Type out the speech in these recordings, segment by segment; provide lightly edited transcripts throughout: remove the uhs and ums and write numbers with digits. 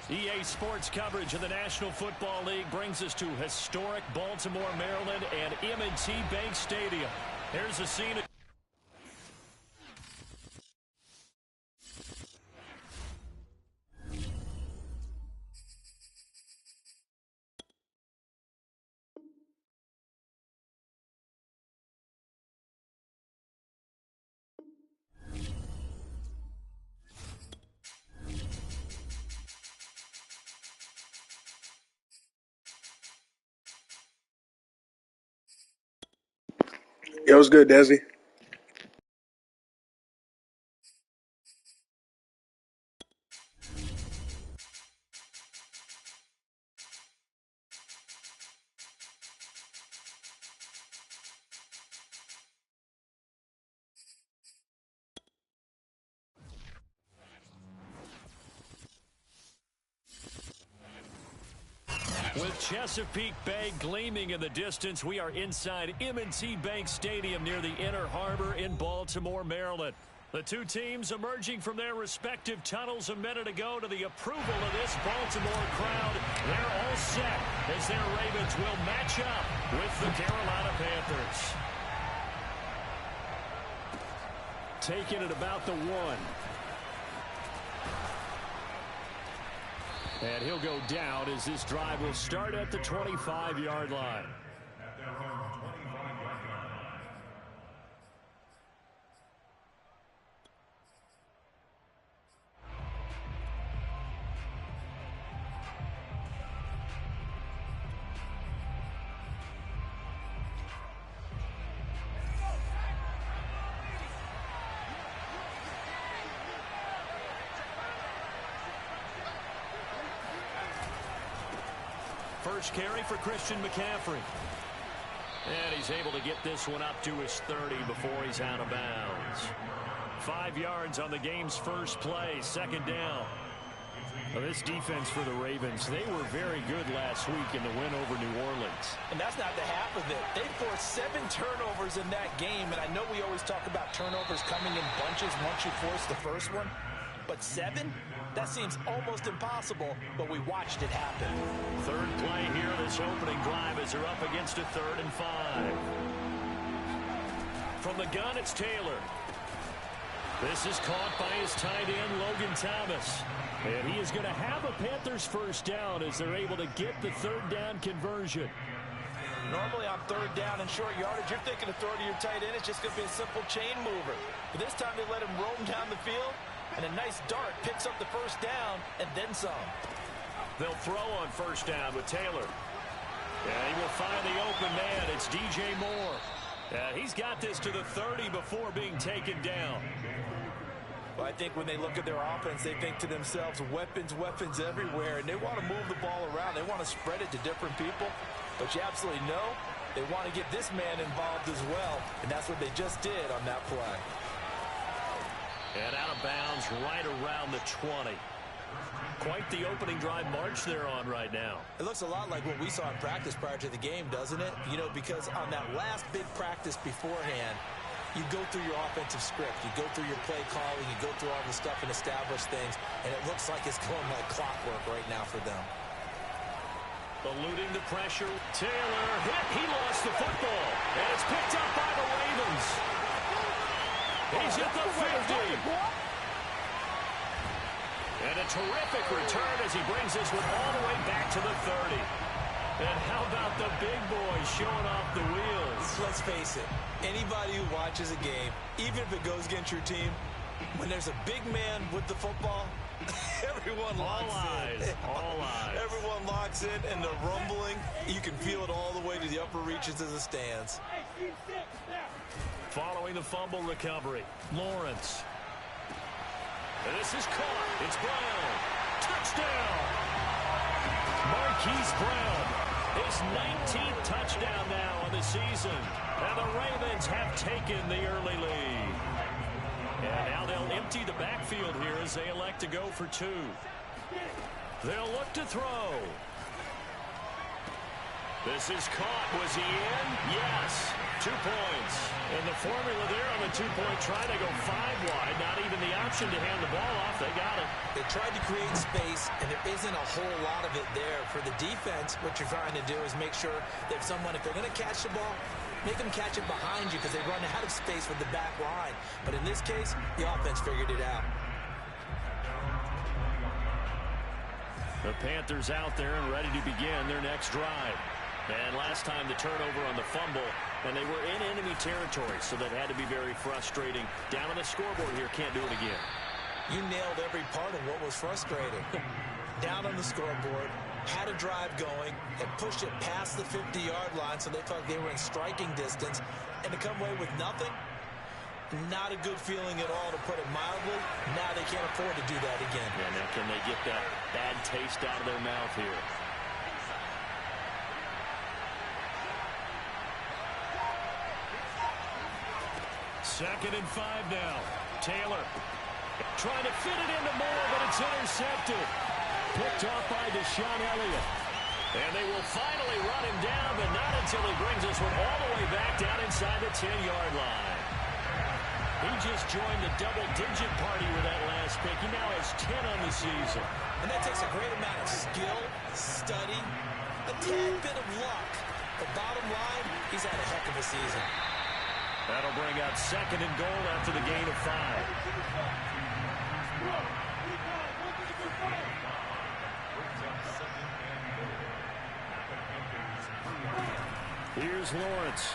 EA Sports coverage of the National Football League brings us to historic Baltimore, Maryland, and M&T Bank Stadium. Here's a scene. It was good, Desi. With Chesapeake Bay gleaming in the distance, we are inside M&T Bank Stadium near the Inner Harbor in Baltimore, Maryland. The two teams emerging from their respective tunnels a minute ago to the approval of this Baltimore crowd. They're all set as their Ravens will match up with the Carolina Panthers. Taking it about the 1. And he'll go down as this drive will start at the 25-yard line. First carry for Christian McCaffrey. And he's able to get this one up to his 30 before he's out of bounds. 5 yards on the game's first play, second down. Well, this defense for the Ravens, they were very good last week in the win over New Orleans. And that's not the half of it. They forced 7 turnovers in that game, and I know we always talk about turnovers coming in bunches once you force the first one, but 7? That seems almost impossible, but we watched it happen. Third play here, this opening drive as they're up against a 3rd and 5. From the gun, it's Taylor. This is caught by his tight end, Logan Thomas. And he is going to have a Panthers first down as they're able to get the 3rd down conversion. Normally on 3rd down and short yardage, you're thinking of throwing to your tight end. It's just going to be a simple chain mover. But this time they let him roam down the field. And a nice dart picks up the first down and then some. They'll throw on first down with Taylor. And he will find the open man. It's DJ Moore. And he's got this to the 30 before being taken down. Well, I think when they look at their offense, they think to themselves, weapons, weapons everywhere. And they want to move the ball around. They want to spread it to different people. But you absolutely know they want to get this man involved as well. And that's what they just did on that play. And out of bounds right around the 20. Quite the opening drive march they're on right now. It looks a lot like what we saw in practice prior to the game, doesn't it? You know, because on that last big practice beforehand, you go through your offensive script. You go through your play calling. You go through all the stuff and establish things. And it looks like it's going like clockwork right now for them. Eluding the pressure. Taylor hit. He lost the football. And it's picked up by the Ravens. He's at the 50. And a terrific return as he brings this one all the way back to the 30. And how about the big boy showing off the wheels? Let's face it, anybody who watches a game, even if it goes against your team, when there's a big man with the football, everyone locks in. All eyes. Everyone locks in, and the rumbling, you can feel it all the way to the upper reaches of the stands. Following the fumble recovery, Lawrence. And this is caught. It's Brown. Touchdown. Marquise Brown. His 19th touchdown now on the season. And the Ravens have taken the early lead. And now they'll empty the backfield here as they elect to go for 2. They'll look to throw. This is caught. Was he in? Yes. 2 points. And the formula there on the two-point try, they go 5 wide. Not even the option to hand the ball off. They got it. They tried to create space, and there isn't a whole lot of it there. For the defense, what you're trying to do is make sure that if they're going to catch the ball, make them catch it behind you because they run out of space with the back line. But in this case, the offense figured it out. The Panthers out there and ready to begin their next drive. And last time the turnover on the fumble, and they were in enemy territory, so that had to be very frustrating. Down on the scoreboard here, can't do it again. You nailed every part of what was frustrating. Down on the scoreboard, had a drive going, and pushed it past the 50-yard line so they felt like they were in striking distance, and to come away with nothing, not a good feeling at all, to put it mildly. Now they can't afford to do that again. Yeah, now can they get that bad taste out of their mouth here? Second and 5 now. Taylor trying to fit it into Moore, but it's intercepted. Picked off by Deshaun Elliott. And they will finally run him down, but not until he brings this one all the way back down inside the 10-yard line. He just joined the double-digit party with that last pick. He now has 10 on the season. And that takes a great amount of skill, study, a tad bit of luck. But bottom line, he's had a heck of a season. That'll bring up second and goal after the gain of 5. Here's Lawrence.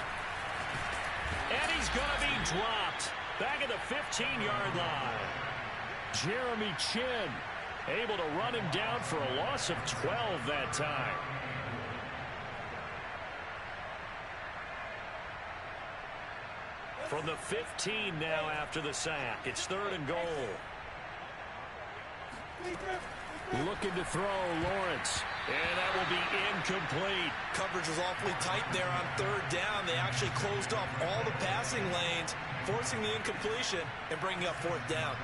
And he's going to be dropped. Back at the 15-yard line. Jeremy Chin able to run him down for a loss of 12 that time. From the 15 now after the sack. It's third and goal. Looking to throw, Lawrence. And that will be incomplete. Coverage was awfully tight there on third down. They actually closed off all the passing lanes, forcing the incompletion and bringing up fourth down.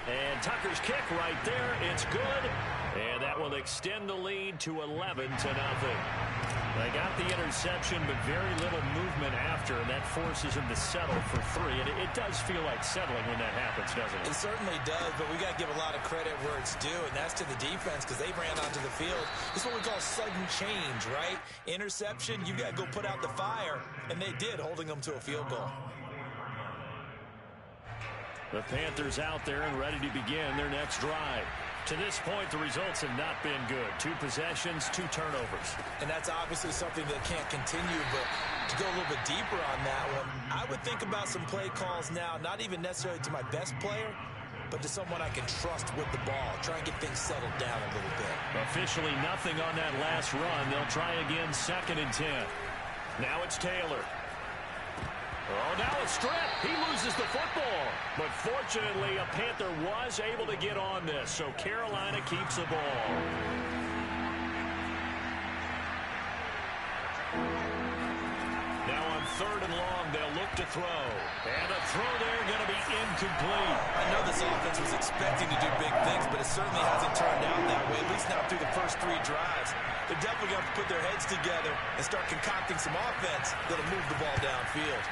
And Tucker's kick right there. It's good. And that will extend the lead to 11-0. They got the interception, but very little movement after, and that forces him to settle for 3. And it does feel like settling when that happens, doesn't it? It certainly does, but we got to give a lot of credit where it's due, and that's to the defense because they ran onto the field. This is what we call sudden change, right? Interception, you got to go put out the fire, and they did, holding them to a field goal. The Panthers out there and ready to begin their next drive. To this point, the results have not been good. 2 possessions, 2 turnovers. And that's obviously something that can't continue, but to go a little bit deeper on that one, I would think about some play calls now, not even necessarily to my best player, but to someone I can trust with the ball. Try and get things settled down a little bit. Officially nothing on that last run. They'll try again, second and 10. Now it's Taylor. Oh, now a strip. He loses the football. But fortunately, a Panther was able to get on this, so Carolina keeps the ball. Now on third and long, they'll look to throw. And the throw there going to be incomplete. I know this offense was expecting to do big things, but it certainly hasn't turned out that way, at least not through the first 3 drives. They're definitely going to put their heads together and start concocting some offense that'll move the ball downfield.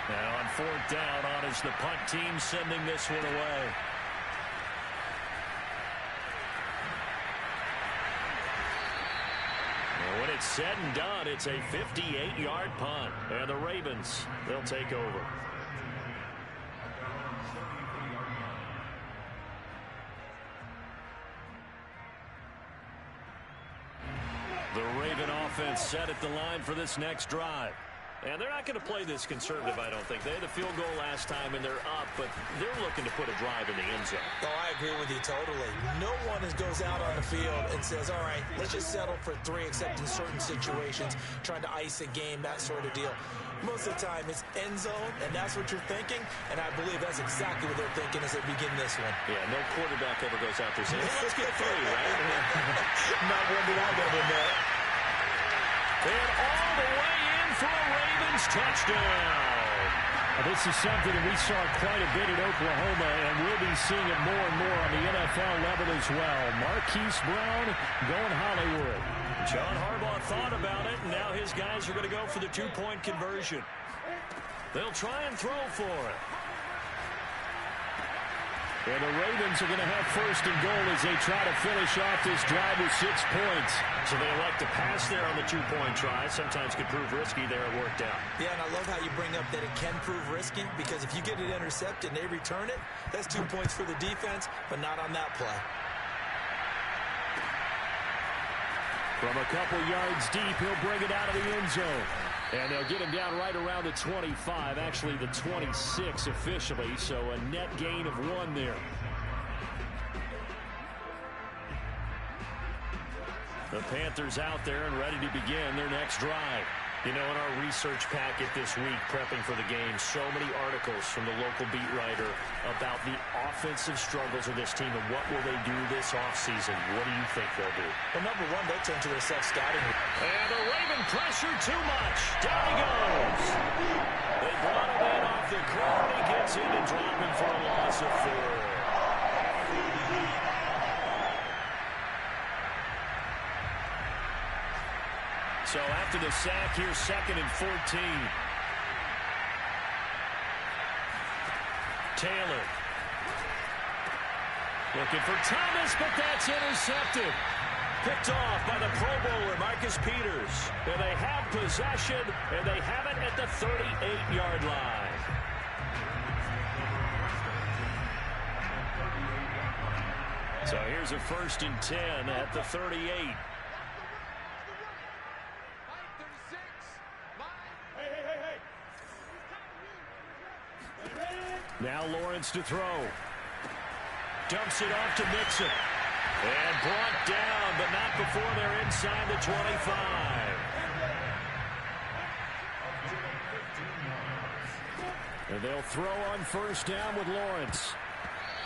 Now on fourth down, on is the punt team sending this one away. And when it's said and done, it's a 58-yard punt. And the Ravens, they'll take over. The Raven offense set at the line for this next drive. And they're not going to play this conservative, I don't think. They had a field goal last time, and they're up, but they're looking to put a drive in the end zone. Oh, I agree with you totally. No one goes out on the field and says, all right, let's just settle for 3, except in certain situations, trying to ice a game, that sort of deal. Most of the time, it's end zone, and that's what you're thinking, and I believe that's exactly what they're thinking as they begin this one. Yeah, no quarterback ever goes out there saying, hey, let's get 3, right? Not one that I've ever met. And all the way in for a Ravens touchdown. This is something that we saw quite a bit at Oklahoma, and we'll be seeing it more and more on the NFL level as well. Marquise Brown going Hollywood. John Harbaugh thought about it, and now his guys are going to go for the two-point conversion. They'll try and throw for it. And the Ravens are going to have first and goal as they try to finish off this drive with 6 points. So they elect to pass there on the two-point try. Sometimes could prove risky there. It worked out. Yeah, and I love how you bring up that it can prove risky, because if you get it intercepted and they return it, that's 2 points for the defense, but not on that play. From a couple yards deep, he'll bring it out of the end zone. And they'll get him down right around the 25, actually the 26 officially, so a net gain of 1 there. The Panthers out there and ready to begin their next drive. You know, in our research packet this week, prepping for the game, so many articles from the local beat writer about the offensive struggles of this team and what will they do this offseason. What do you think they'll do? Well, number one, they'll turn to their self-scouting. And the Raven pressure too much. Down he goes. They brought him in off the ground. He gets in and drop him for a loss of 4. So after the sack, here's 2nd and 14. Taylor. Looking for Thomas, but that's intercepted. Picked off by the Pro Bowler, Marcus Peters. And they have possession, and they have it at the 38-yard line. So here's a 1st and 10 at the 38. Now Lawrence to throw. Dumps it off to Mixon. And brought down, but not before they're inside the 25. And they'll throw on 1st down with Lawrence.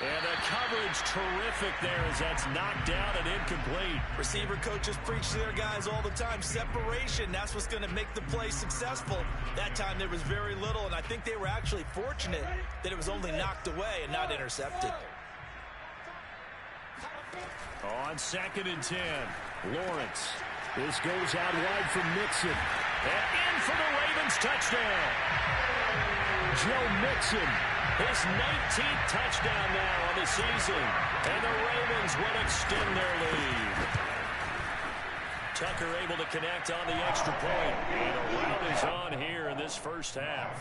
And the coverage terrific there as that's knocked down and incomplete. Receiver coaches preach to their guys all the time. Separation, that's what's going to make the play successful. That time there was very little, and I think they were actually fortunate that it was only knocked away and not intercepted. On 2nd and 10, Lawrence. This goes out wide for Mixon. And in for the Ravens touchdown. Joe Mixon. His 19th touchdown now on the season. And the Ravens will extend their lead. Tucker able to connect on the extra point. And a rout is on here in this first half.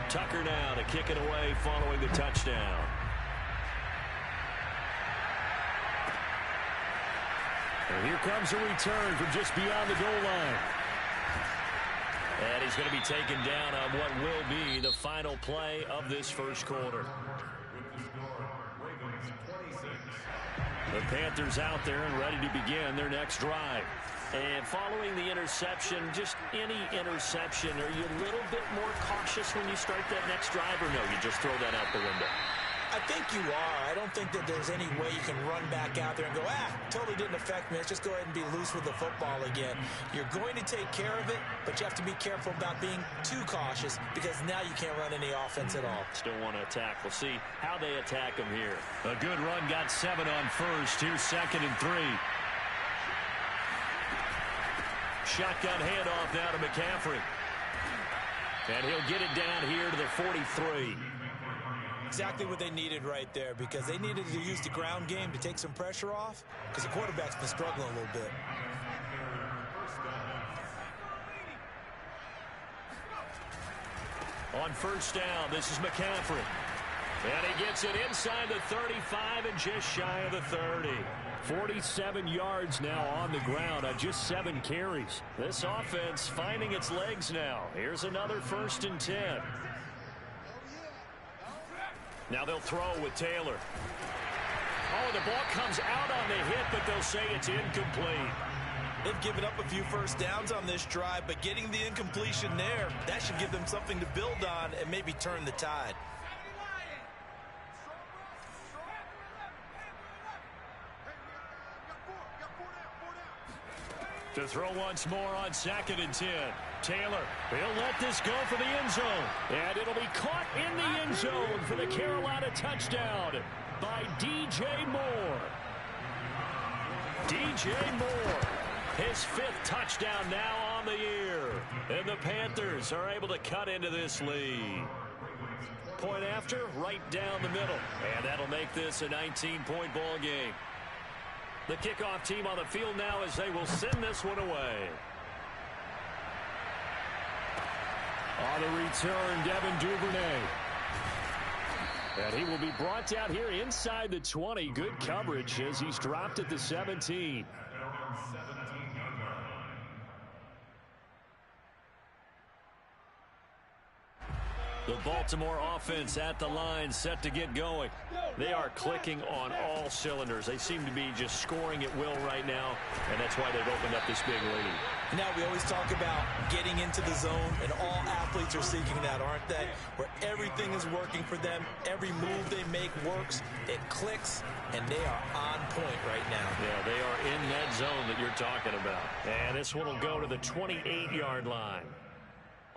Tucker now to kick it away following the touchdown. And here comes a return from just beyond the goal line. And he's going to be taken down on what will be the final play of this first quarter. The Panthers out there and ready to begin their next drive. And following the interception, just any interception, are you a little bit more cautious when you start that next drive, or no, you just throw that out the window? I think you are. I don't think that there's any way you can run back out there and go, totally didn't affect me. Let's just go ahead and be loose with the football again. You're going to take care of it, but you have to be careful about being too cautious because now you can't run any offense at all. Still want to attack. We'll see how they attack them here. A good run, got 7 on 1st. Here's 2nd and 3. Shotgun handoff now to McCaffrey. And he'll get it down here to the 43. Exactly what they needed right there, because they needed to use the ground game to take some pressure off, because the quarterback's been struggling a little bit. On 1st down, this is McCaffrey. And he gets it inside the 35 and just shy of the 30. 47 yards now on the ground on just 7 carries. This offense finding its legs now. Here's another 1st and 10. Now they'll throw with Taylor. Oh, the ball comes out on the hit, but they'll say it's incomplete. They've given up a few 1st downs on this drive, but getting the incompletion there, that should give them something to build on and maybe turn the tide. To throw once more on 2nd and 10. Taylor, he'll let this go for the end zone. And it'll be caught in the end zone for the Carolina touchdown by DJ Moore. DJ Moore, his 5th touchdown now on the year. And the Panthers are able to cut into this lead. Point after, right down the middle. And that'll make this a 19-point ball game. The kickoff team on the field now as they will send this one away. On the return, Devin Duvernay. And he will be brought down here inside the 20. Good coverage as he's dropped at the 17. The Baltimore offense at the line, set to get going. They are clicking on all cylinders. They seem to be just scoring at will right now, and that's why they've opened up this big lead. Now, we always talk about getting into the zone, and all athletes are seeking that, aren't they? Where everything is working for them, every move they make works, it clicks, and they are on point right now. Yeah, they are in that zone that you're talking about. And this one will go to the 28-yard line.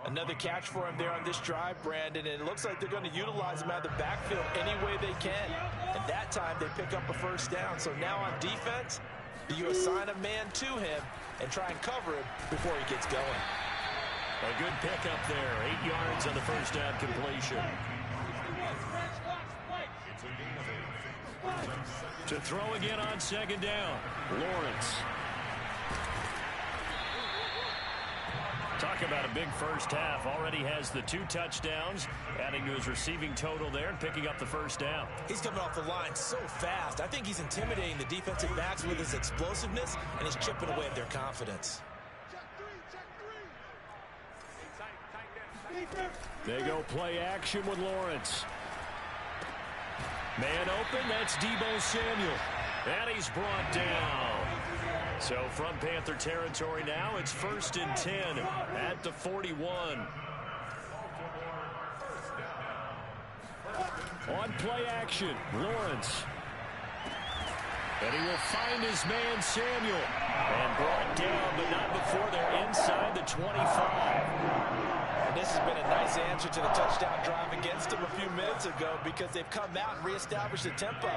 Another catch for him there on this drive, Brandon, and it looks like they're going to utilize him out of the backfield any way they can. And that time they pick up a first down. So now on defense, do you assign a man to him and try and cover him before he gets going? A good pickup there, 8 yards on the first down completion. To throw again on 2nd down, Lawrence. Talk about a big first half. Already has the 2 touchdowns, adding to his receiving total there and picking up the first down. He's coming off the line so fast. I think he's intimidating the defensive backs with his explosiveness, and he's chipping away at their confidence. They go play action with Lawrence. Man open, that's Deebo Samuel. And he's brought down. So from Panther territory now, it's 1st and 10 at the 41. On play action, Lawrence. And he will find his man Samuel. And brought down, but not before they're inside the 25. And this has been a nice answer to the touchdown drive against them a few minutes ago because they've come out and reestablished the tempo.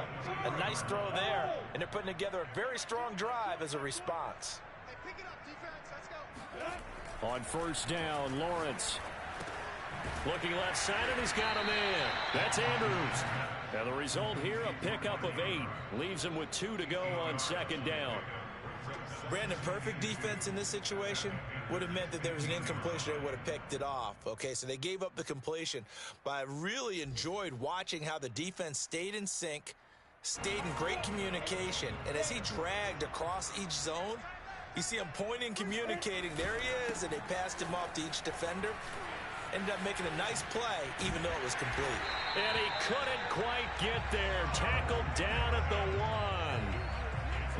A nice throw there, and they're putting together a very strong drive as a response. Hey, pick it up, defense. Let's go. On first down, Lawrence. Looking left side, and he's got a man. That's Andrews. And the result here, a pickup of 8. Leaves him with 2 to go on 2nd down. Brandon, perfect defense in this situation would have meant that there was an incompletion. They would have picked it off. Okay, so they gave up the completion. But I really enjoyed watching how the defense stayed in sync, stayed in great communication. And as he dragged across each zone, you see him pointing, communicating. There he is, and they passed him off to each defender. Ended up making a nice play, even though it was complete. And he couldn't quite get there. Tackled down at the 1.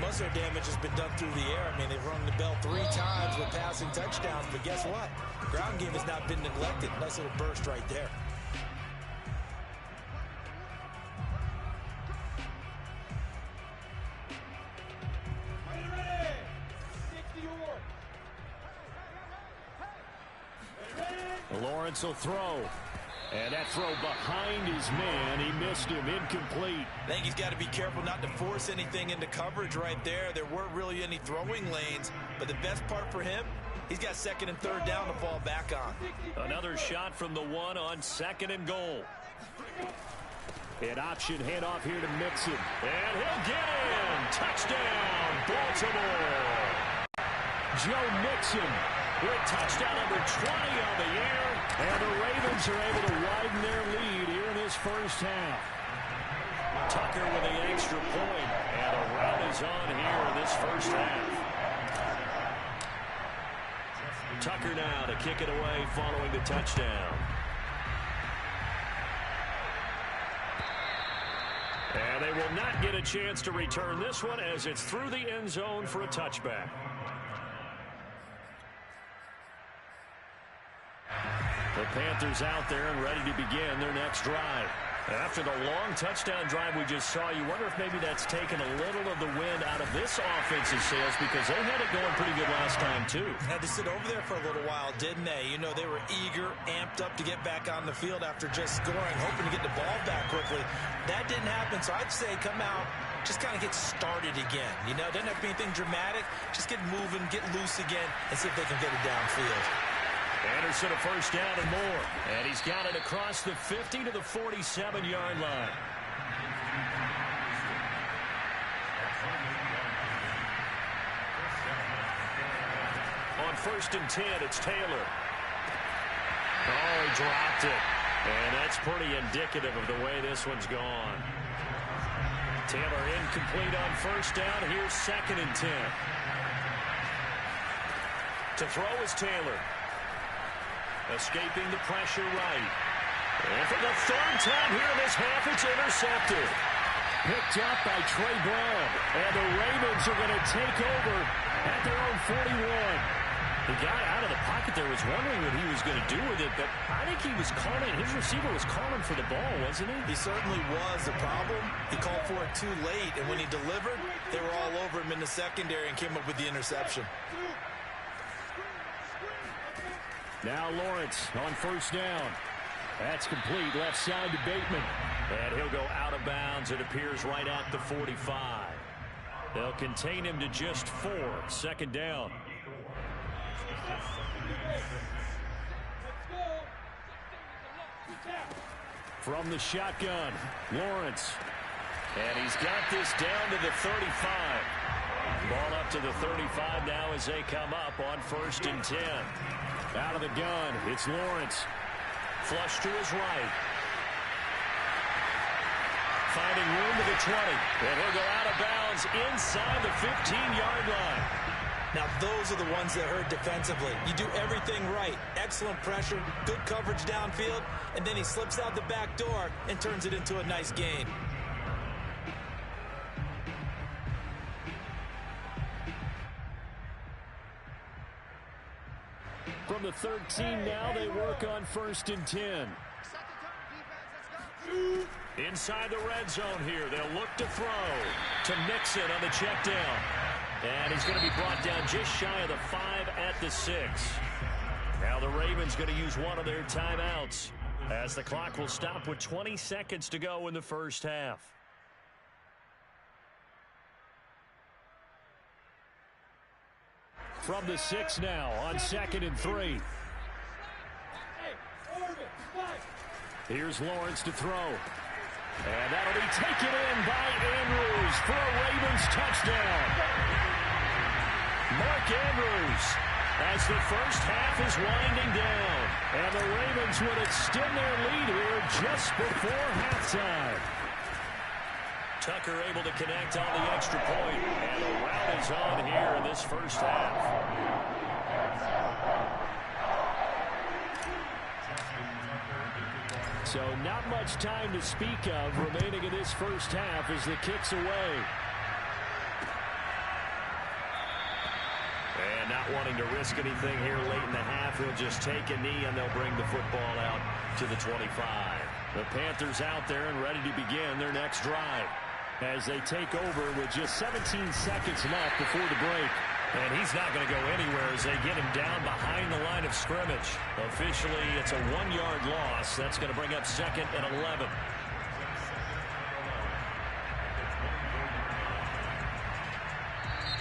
Most of their damage has been done through the air. I mean, they've rung the bell 3 times with passing touchdowns, but guess what? Ground game has not been neglected. Nice little burst right there. Lawrence will throw. And that throw behind his man, he missed him, incomplete. I think he's got to be careful not to force anything into coverage right there. There weren't really any throwing lanes, but the best part for him, he's got 2nd and 3rd down to fall back on. Another shot from the 1 on 2nd and goal. An option handoff here to Mixon. And he'll get in. Touchdown, Baltimore. Joe Mixon with touchdown number 20 on the year. And the Ravens are able to widen their lead here in this first half. Tucker with the extra point. And a rout is on here in this first half. Tucker now to kick it away following the touchdown. And they will not get a chance to return this one as it's through the end zone for a touchback. The Panthers out there and ready to begin their next drive. After the long touchdown drive we just saw, you wonder if maybe that's taken a little of the wind out of this offense's sails because they had it going pretty good last time, too. Had to sit over there for a little while, didn't they? You know, they were eager, amped up to get back on the field after just scoring, hoping to get the ball back quickly. That didn't happen, so I'd say come out, just kind of get started again. You know, doesn't have to be anything dramatic. Just get moving, get loose again, and see if they can get it downfield. Anderson a first down and more. And he's got it across the 50 to the 47-yard line. On 1st and 10, it's Taylor. Oh, he dropped it. And that's pretty indicative of the way this one's gone. Taylor incomplete on 1st down. Here's 2nd and 10. To throw is Taylor. Escaping the pressure right. And for the 3rd time here in this half, it's intercepted. Picked up by Trey Brown. And the Ravens are going to take over at their own 41. The guy out of the pocket there was wondering what he was going to do with it, but I think he was calling. His receiver was calling for the ball, wasn't he? He certainly was. The problem, he called for it too late, and when he delivered, they were all over him in the secondary and came up with the interception. Now Lawrence on 1st down. That's complete. Left side to Bateman. And he'll go out of bounds. It appears right at the 45. They'll contain him to just 4. 2nd down. From the shotgun, Lawrence. And he's got this down to the 35. Ball up to the 35 now as they come up on 1st and 10. Out of the gun, it's Lawrence. Flush to his right. Finding room to the 20. And he'll go out of bounds inside the 15-yard line. Now, those are the ones that hurt defensively. You do everything right. Excellent pressure, good coverage downfield, and then he slips out the back door and turns it into a nice gain. From the 13 now, they work on 1st and 10. Inside the red zone here, they'll look to throw to Mixon on the check down. And he's going to be brought down just shy of the 5 at the 6. Now the Ravens going to use one of their timeouts as the clock will stop with 20 seconds to go in the first half. From the 6 now on 2nd and 3. Here's Lawrence to throw. And that'll be taken in by Andrews for a Ravens touchdown. Mark Andrews as the first half is winding down. And the Ravens would extend their lead here just before halftime. Tucker able to connect on the extra point. And the rout is on here in this first half. So not much time to speak of remaining in this first half as the kick's away. And not wanting to risk anything here late in the half, he'll just take a knee and they'll bring the football out to the 25. The Panthers out there and ready to begin their next drive as they take over with just 17 seconds left before the break. And he's not going to go anywhere as they get him down behind the line of scrimmage. Officially, it's a 1-yard loss. That's going to bring up 2nd and 11.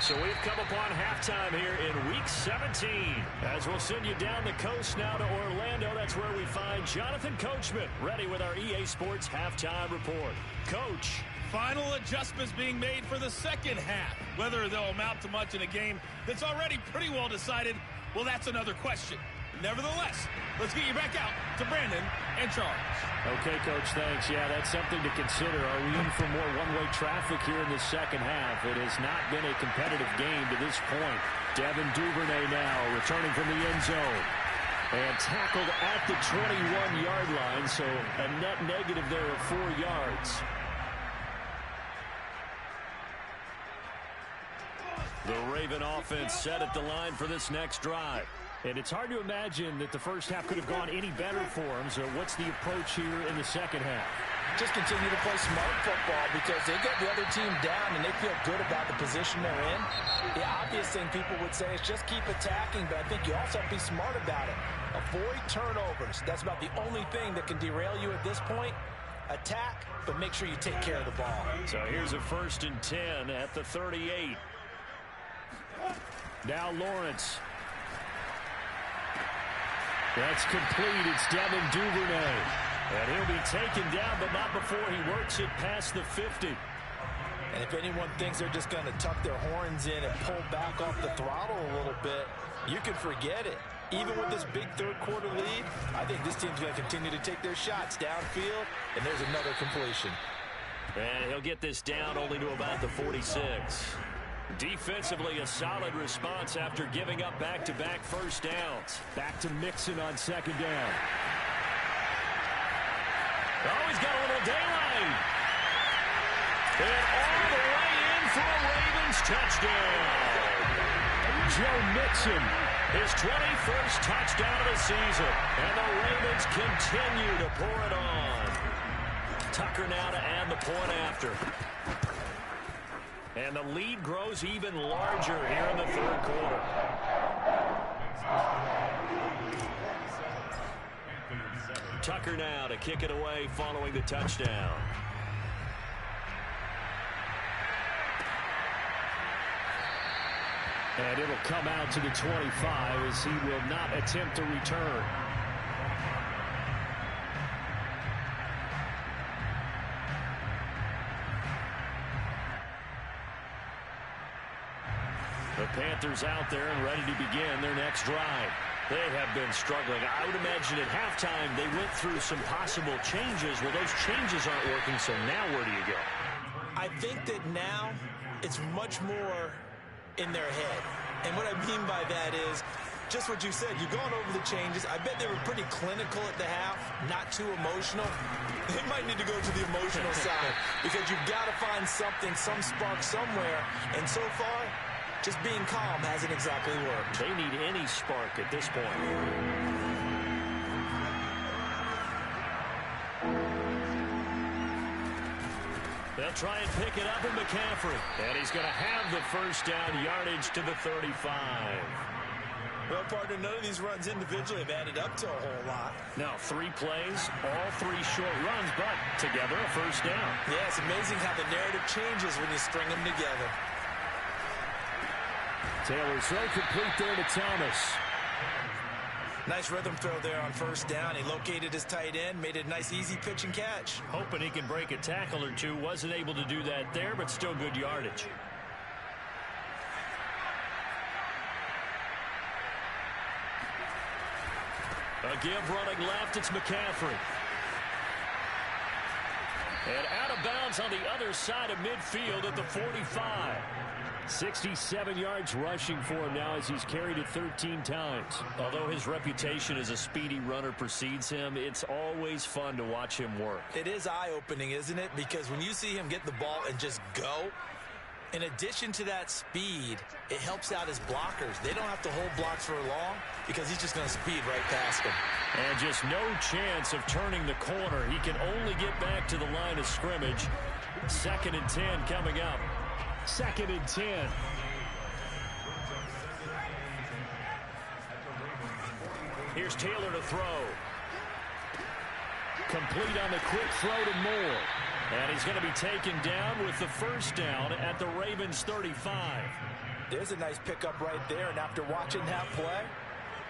So we've come upon halftime here in Week 17. As we'll send you down the coast now to Orlando, that's where we find Jonathan Coachman, ready with our EA Sports Halftime Report. Coach. Final adjustments being made for the second half. Whether they'll amount to much in a game that's already pretty well decided, well, that's another question. Nevertheless, let's get you back out to Brandon and Charles. Okay, Coach, thanks. Yeah, that's something to consider. Are we in for more one-way traffic here in the second half? It has not been a competitive game to this point. Devin Duvernay now returning from the end zone. And tackled at the 21-yard line, so a net negative there of 4 yards. The Raven offense set at the line for this next drive. And it's hard to imagine that the first half could have gone any better for them. So what's the approach here in the second half? Just continue to play smart football because they get the other team down and they feel good about the position they're in. The obvious thing people would say is just keep attacking, but I think you also have to be smart about it. Avoid turnovers. That's about the only thing that can derail you at this point. Attack, but make sure you take care of the ball. So here's a 1st and 10 at the 38. Now Lawrence. That's complete. It's Devin Duvernay. And he'll be taken down, but not before he works it past the 50. And if anyone thinks they're just going to tuck their horns in and pull back off the throttle a little bit, you can forget it. Even with this big third-quarter lead, I think this team's going to continue to take their shots downfield, and there's another completion. And he'll get this down only to about the 46. Defensively, a solid response after giving up back-to-back first downs. Back to Mixon on 2nd down. Oh, he's got a little daylight. And all the way in for a Ravens touchdown. Joe Mixon, his 21st touchdown of the season. And the Ravens continue to pour it on. Tucker now to add the point after. And the lead grows even larger here in the 3rd quarter. Tucker now to kick it away following the touchdown. And it'll come out to the 25 as he will not attempt to return. The Panthers out there and ready to begin their next drive. They have been struggling. I would imagine at halftime they went through some possible changes. Well, those changes aren't working, so now where do you go? I think that now it's much more in their head. And what I mean by that is just what you said. You've gone over the changes. I bet they were pretty clinical at the half, not too emotional. They might need to go to the emotional side because you've got to find something, some spark somewhere. And so far, just being calm hasn't exactly worked. They need any spark at this point. They'll try and pick it up in McCaffrey. And he's going to have the first down yardage to the 35. Well, partner, none of these runs individually have added up to a whole lot. Now, 3 plays, all 3 short runs, but together a first down. Yeah, it's amazing how the narrative changes when you string them together. Taylor's throw complete there to Thomas. Nice rhythm throw there on first down. He located his tight end, made a nice easy pitch and catch. Hoping he can break a tackle or two. Wasn't able to do that there, but still good yardage. A give running left, it's McCaffrey. And out of bounds on the other side of midfield at the 45. 67 yards rushing for him now as he's carried it 13 times. Although his reputation as a speedy runner precedes him, it's always fun to watch him work. It is eye-opening, isn't it? Because when you see him get the ball and just go, in addition to that speed, it helps out his blockers. They don't have to hold blocks for long because he's just going to speed right past them. And just no chance of turning the corner. He can only get back to the line of scrimmage. 2nd and 10 coming up. 2nd and 10. Here's Taylor to throw. Complete on the quick throw to Moore. And he's going to be taken down with the first down at the Ravens 35. There's a nice pickup right there. And after watching that play,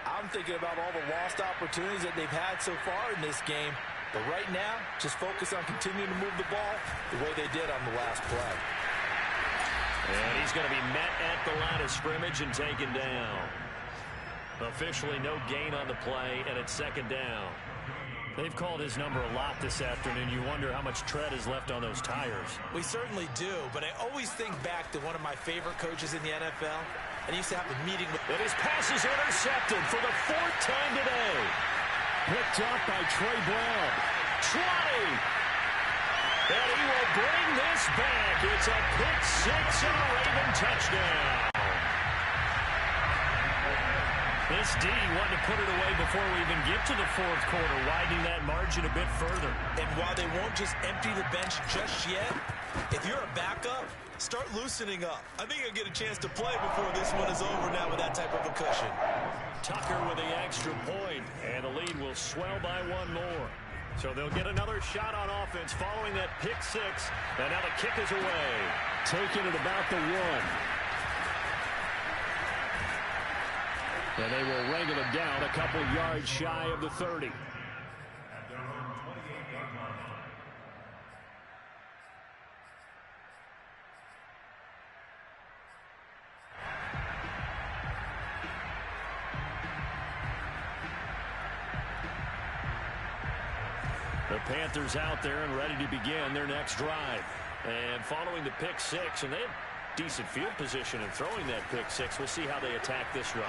I'm thinking about all the lost opportunities that they've had so far in this game. But right now, just focus on continuing to move the ball the way they did on the last play. And he's going to be met at the line of scrimmage and taken down. Officially no gain on the play, and it's 2nd down. They've called his number a lot this afternoon. You wonder how much tread is left on those tires. We certainly do, but I always think back to one of my favorite coaches in the NFL, and he used to have a meeting with... And his pass is intercepted for the 4th time today. Picked up by Trey Brown. Trotty! And he will bring this back. It's a pick 6 and a Raven touchdown. This D wanting to put it away before we even get to the fourth quarter, widening that margin a bit further. And while they won't just empty the bench just yet, if you're a backup, start loosening up. I think you'll get a chance to play before this one is over now with that type of a cushion. Tucker with the extra point, and the lead will swell by one more. So they'll get another shot on offense following that pick six, and now the kick is away. Taking it about the one. And they will wrangle him down a couple yards shy of the 30. The Panthers out there and ready to begin their next drive. And following the pick six, and they have decent field position in throwing that pick six. We'll see how they attack this drive.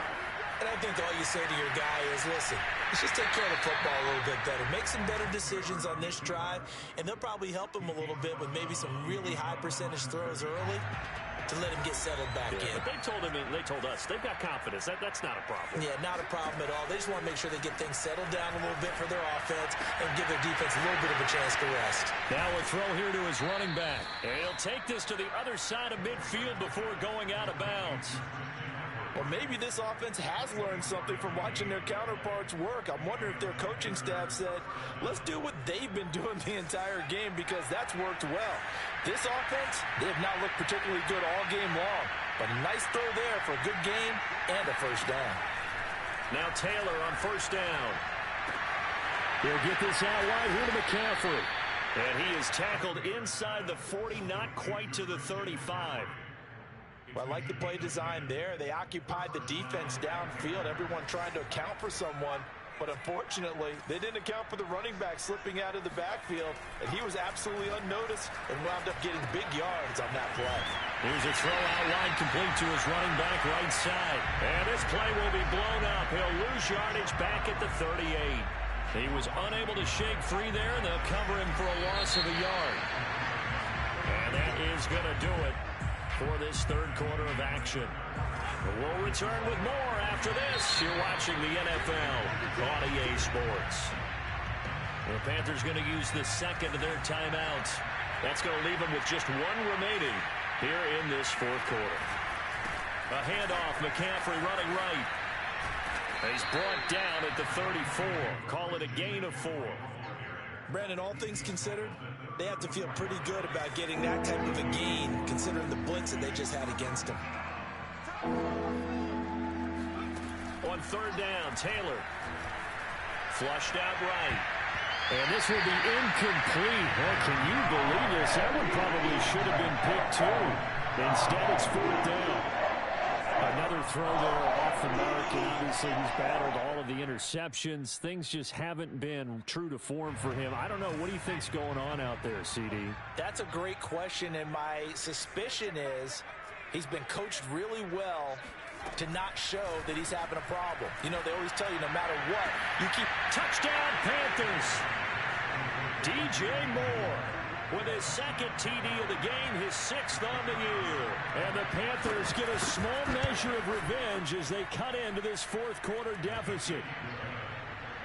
And I think all you say to your guy is, listen, let's just take care of the football a little bit better. Make some better decisions on this drive, and they'll probably help him a little bit with maybe some really high percentage throws early to let him get settled back in. But they told us they've got confidence. That's not a problem. Yeah, not a problem at all. They just want to make sure they get things settled down a little bit for their offense and give their defense a little bit of a chance to rest. Now a throw here to his running back. And he'll take this to the other side of midfield before going out of bounds. Well, maybe this offense has learned something from watching their counterparts work. I'm wondering if their coaching staff said, let's do what they've been doing the entire game because that's worked well. This offense, they have not looked particularly good all game long. But a nice throw there for a good game and a first down. Now Taylor on first down. He'll get this out wide here to McCaffrey. And he is tackled inside the 40, not quite to the 35. Well, I like the play design there. They occupied the defense downfield, everyone trying to account for someone. But unfortunately, they didn't account for the running back slipping out of the backfield. And he was absolutely unnoticed and wound up getting big yards on that play. Here's a throw out wide complete to his running back right side. And this play will be blown up. He'll lose yardage back at the 38. He was unable to shake free there, and they'll cover him for a loss of a yard. And that is going to do it for this third quarter of action. We'll return with more after this. You're watching the NFL on EA Sports. The Panthers going to use the second of their timeouts. That's going to leave them with just one remaining here in this fourth quarter. A handoff, McCaffrey running right. He's brought down at the 34. Call it a gain of 4. Brandon, all things considered, they have to feel pretty good about getting that type of a gain, considering the blitz that they just had against them. On third down, Taylor. Flushed out right. And this will be incomplete. Well, can you believe this? That one probably should have been picked too. Instead, it's fourth down. Another throw there off the mark, and obviously he's battled all of the interceptions. Things just haven't been true to form for him. I don't know. What do you think's going on out there, CD? That's a great question, and my suspicion is he's been coached really well to not show that he's having a problem. You know, they always tell you no matter what, you keep... Touchdown, Panthers! DJ Moore with his second TD of the game, his 6th on the year. And the Panthers get a small measure of revenge as they cut into this fourth quarter deficit.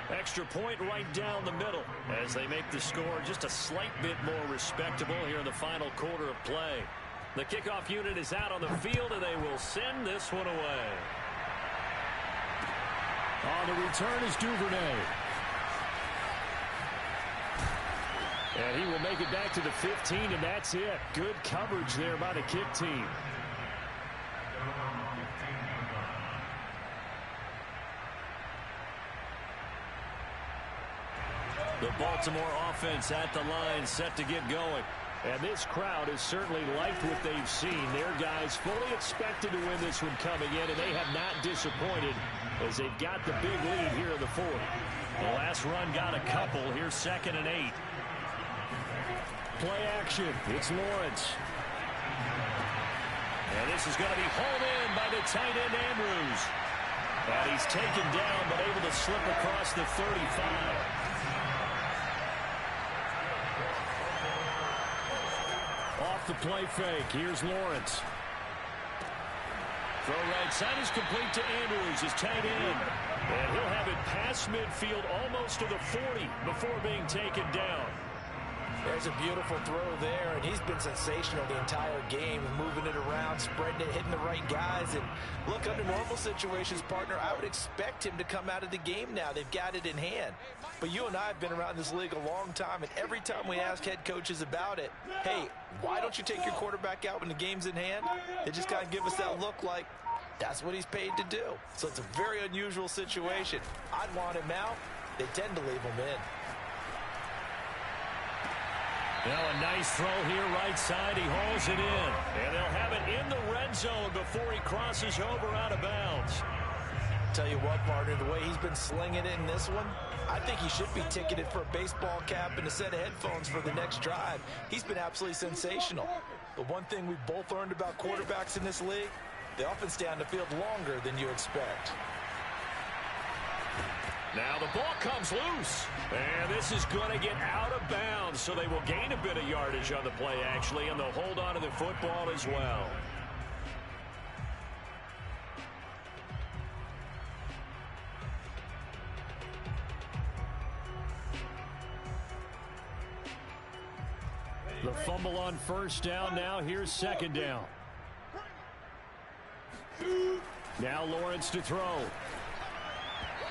Extra point right down the middle as they make the score just a slight bit more respectable here in the final quarter of play. The kickoff unit is out on the field, and they will send this one away. On the return is Duvernay. And he will make it back to the 15, and that's it. Good coverage there by the kick team. The Baltimore offense at the line, set to get going. And this crowd has certainly liked what they've seen. Their guys fully expected to win this one coming in, and they have not disappointed as they've got the big lead here in the fourth. The last run got a couple. Here's 2nd and 8. Play action. It's Lawrence. And this is going to be hauled in by the tight end Andrews. And he's taken down but able to slip across the 35. Off the play fake. Here's Lawrence. Throw right side is complete to Andrews, his tight end. And he'll have it past midfield almost to the 40 before being taken down. There's a beautiful throw there, and he's been sensational the entire game, moving it around, spreading it, hitting the right guys. And look, under normal situations, partner, I would expect him to come out of the game now. They've got it in hand. But you and I have been around this league a long time, and every time we ask head coaches about it, hey, why don't you take your quarterback out when the game's in hand? They just kind of give us that look like that's what he's paid to do. So it's a very unusual situation. I'd want him out. They tend to leave him in. Now a nice throw here right side. He hauls it in. And they'll have it in the red zone before he crosses over out of bounds. Tell you what, partner, the way he's been slinging it in this one, I think he should be ticketed for a baseball cap and a set of headphones for the next drive. He's been absolutely sensational. But one thing we've both learned about quarterbacks in this league, they often stay on the field longer than you expect. Now the ball comes loose. And this is going to get out of bounds, so they will gain a bit of yardage on the play, actually, and they'll hold on to the football as well. The fumble on first down. Now here's second down. Now Lawrence to throw.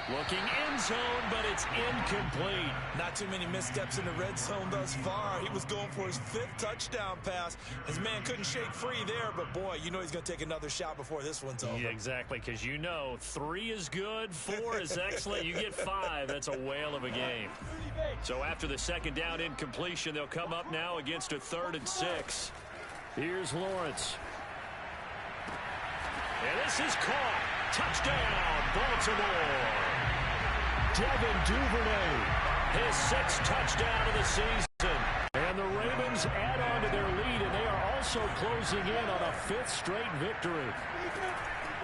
Looking end zone, but it's incomplete. Not too many missteps in the red zone thus far. He was going for his 5th touchdown pass. His man couldn't shake free there, but boy, you know he's going to take another shot before this one's over. Yeah, exactly, because you know 3 is good, 4 is excellent. You get 5, that's a whale of a game. So after the second down incompletion, they'll come up now against a 3rd and 6. Here's Lawrence. And this is caught. Touchdown, Baltimore. Devin Duvernay, his 6th touchdown of the season. And the Ravens add on to their lead, and they are also closing in on a 5th straight victory.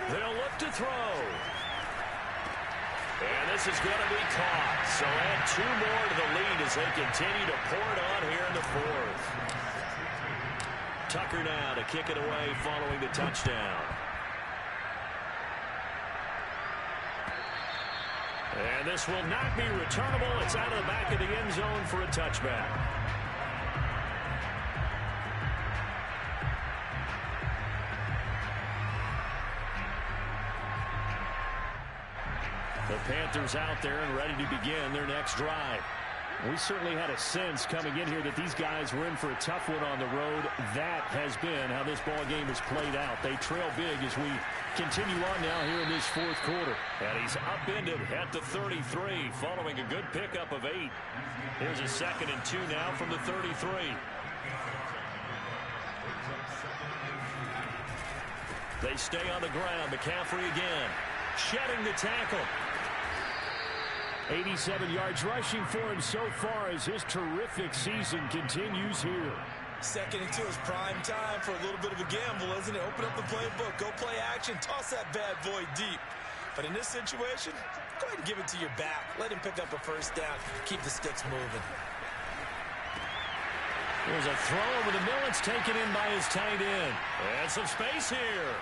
They'll look to throw. And this is going to be caught. So add 2 more to the lead as they continue to pour it on here in the 4th. Tucker now to kick it away following the touchdown. And this will not be returnable. It's out of the back of the end zone for a touchback. The Panthers out there and ready to begin their next drive. We certainly had a sense coming in here that these guys were in for a tough one on the road. That has been how this ball game has played out. They trail big as we continue on now here in this 4th quarter. And he's upended at the 33 following a good pickup of 8. Here's a 2nd and 2 now from the 33. They stay on the ground. McCaffrey again. Shedding the tackle. 87 yards rushing for him so far as his terrific season continues here. 2nd and 2 is prime time for a little bit of a gamble, isn't it? Open up the playbook, go play action, toss that bad boy deep. But in this situation, go ahead and give it to your back. Let him pick up a first down. Keep the sticks moving. There's a throw over the middle. It's taken in by his tight end. And some space here.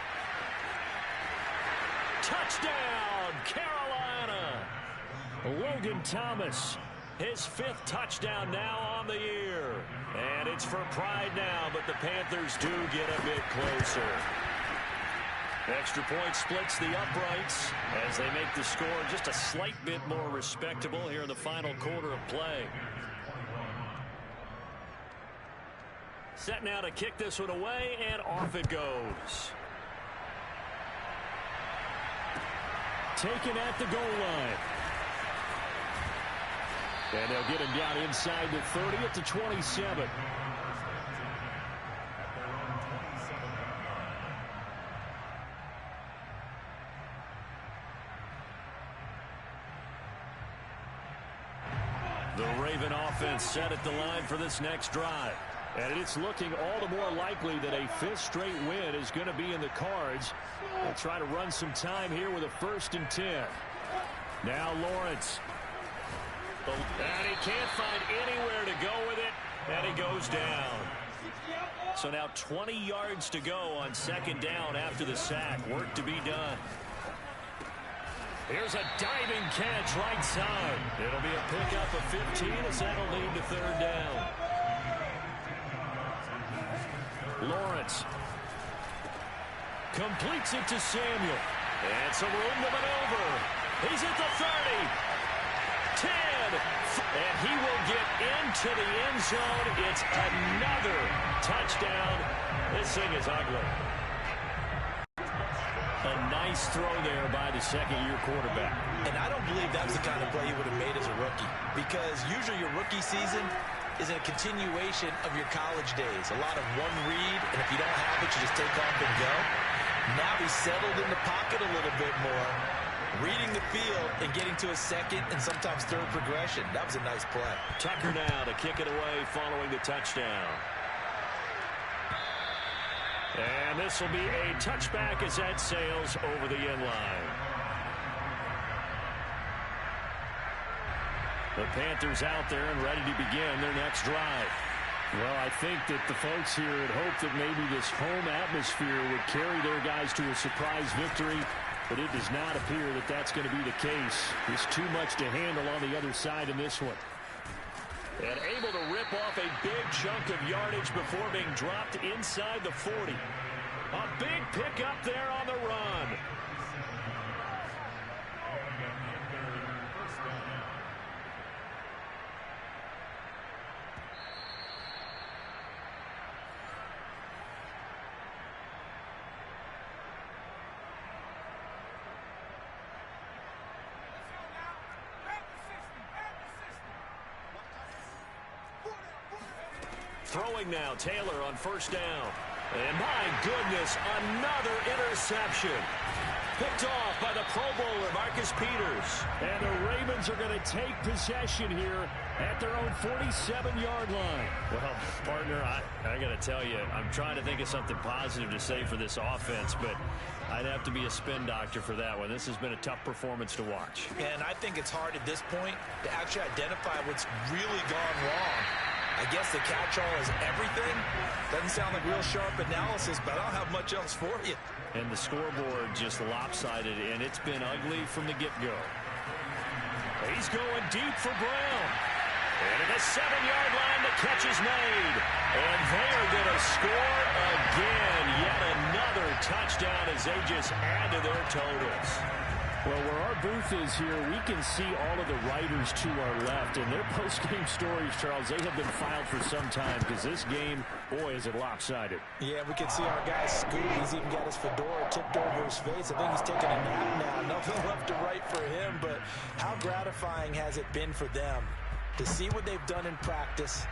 Touchdown, Carolina. Logan Thomas, his 5th touchdown now on the year. And it's for pride now, but the Panthers do get a bit closer. Extra point splits the uprights as they make the score just a slight bit more respectable here in the final quarter of play. Set now to kick this one away, and off it goes. Taken at the goal line. And they'll get him down inside the 30 at the 27. The Raven offense set at the line for this next drive. And it's looking all the more likely that a 5th straight win is going to be in the cards. They'll try to run some time here with a 1st and 10. Now Lawrence. And he can't find anywhere to go with it, and he goes down. So now 20 yards to go on second down after the sack. Work to be done. Here's a diving catch right side. It'll be a pickup of 15 as that'll lead to third down. Lawrence completes it to Samuel. And some room to maneuver. He's at the 30. 10. And he will get into the end zone. It's another touchdown. This thing is ugly. A nice throw there by the second-year quarterback. And I don't believe that was the kind of play he would have made as a rookie. Because usually your rookie season is a continuation of your college days. A lot of one read, and if you don't have it, you just take off and go. Now he's settled in the pocket a little bit more, reading the field and getting to a second and sometimes third progression. That was a nice play. Tucker now to kick it away following the touchdown. And this will be a touchback as that sails over the end line. The Panthers out there and ready to begin their next drive. Well, I think that the folks here had hoped that maybe this home atmosphere would carry their guys to a surprise victory, but it does not appear that that's going to be the case. There's too much to handle on the other side in this one. And able to rip off a big chunk of yardage before being dropped inside the 40. A big pickup there on the run. Throwing now, Taylor on first down. And my goodness, another interception. Picked off by the Pro Bowler, Marcus Peters. And the Ravens are going to take possession here at their own 47-yard line. Well, partner, I got to tell you, I'm trying to think of something positive to say for this offense, but I'd have to be a spin doctor for that one. This has been a tough performance to watch. And I think it's hard at this point to actually identify what's really gone wrong. I guess the catch-all is everything. Doesn't sound like real sharp analysis, but I don't have much else for you. And the scoreboard just lopsided, and it's been ugly from the get-go. He's going deep for Brown. And at the 7-yard line, the catch is made. And they are going to score again. Yet another touchdown as they just add to their totals. Well, where our booth is here, we can see all of the writers to our left. And their post-game stories, Charles, they have been filed for some time because this game, boy, is it lopsided. Yeah, we can see our guy Scoot. He's even got his fedora tipped over his face. I think he's taking a nap now. Nothing left to write for him, but how gratifying has it been for them to see what they've done in practice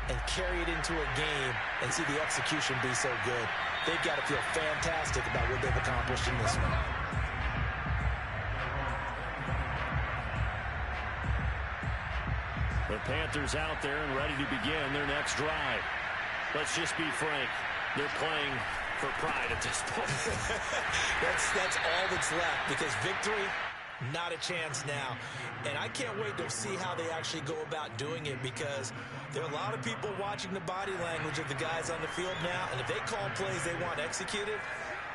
and carry it into a game and see the execution be so good. They've got to feel fantastic about what they've accomplished in this one. The Panthers out there and ready to begin their next drive. Let's just be frank. They're playing for pride at this point. That's all that's left because victory, not a chance now. And I can't wait to see how they actually go about doing it because there are a lot of people watching the body language of the guys on the field now. And if they call plays they want executed,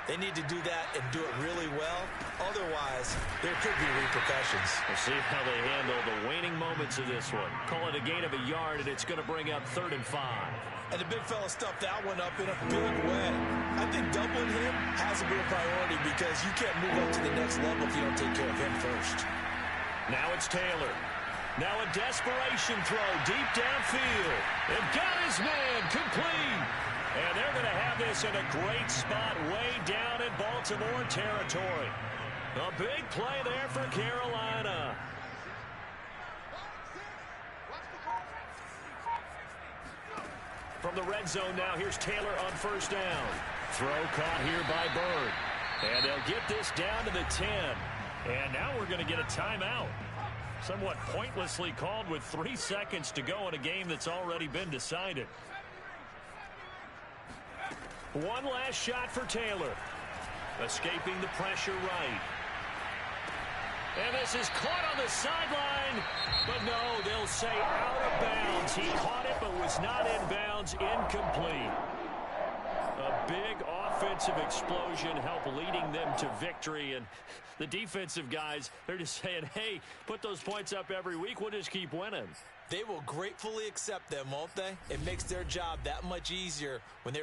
they need to do that and do it really well. Otherwise, there could be repercussions. We'll see how they handle the waning moments of this one. Call it a gain of a yard, and it's going to bring up 3rd and 5. And the big fella stuffed that one up in a big way. I think doubling him has to be a priority because you can't move up to the next level if you don't take care of him first. Now it's Taylor. Now a desperation throw deep downfield. And got his man complete. And they're going to have this in a great spot way down in Baltimore territory. A big play there for Carolina. From the red zone now, here's Taylor on first down. Throw caught here by Bird. And they'll get this down to the 10. And now we're going to get a timeout. Somewhat pointlessly called with 3 seconds to go in a game that's already been decided. One last shot for Taylor. Escaping the pressure right. And this is caught on the sideline. But no, they'll say out of bounds. He caught it but was not in bounds. Incomplete. offensive explosion help leading them to victory. And the defensive guys, they're just saying, hey, put those points up every week. We'll just keep winning. They will gratefully accept them, won't they? It makes their job that much easier when they're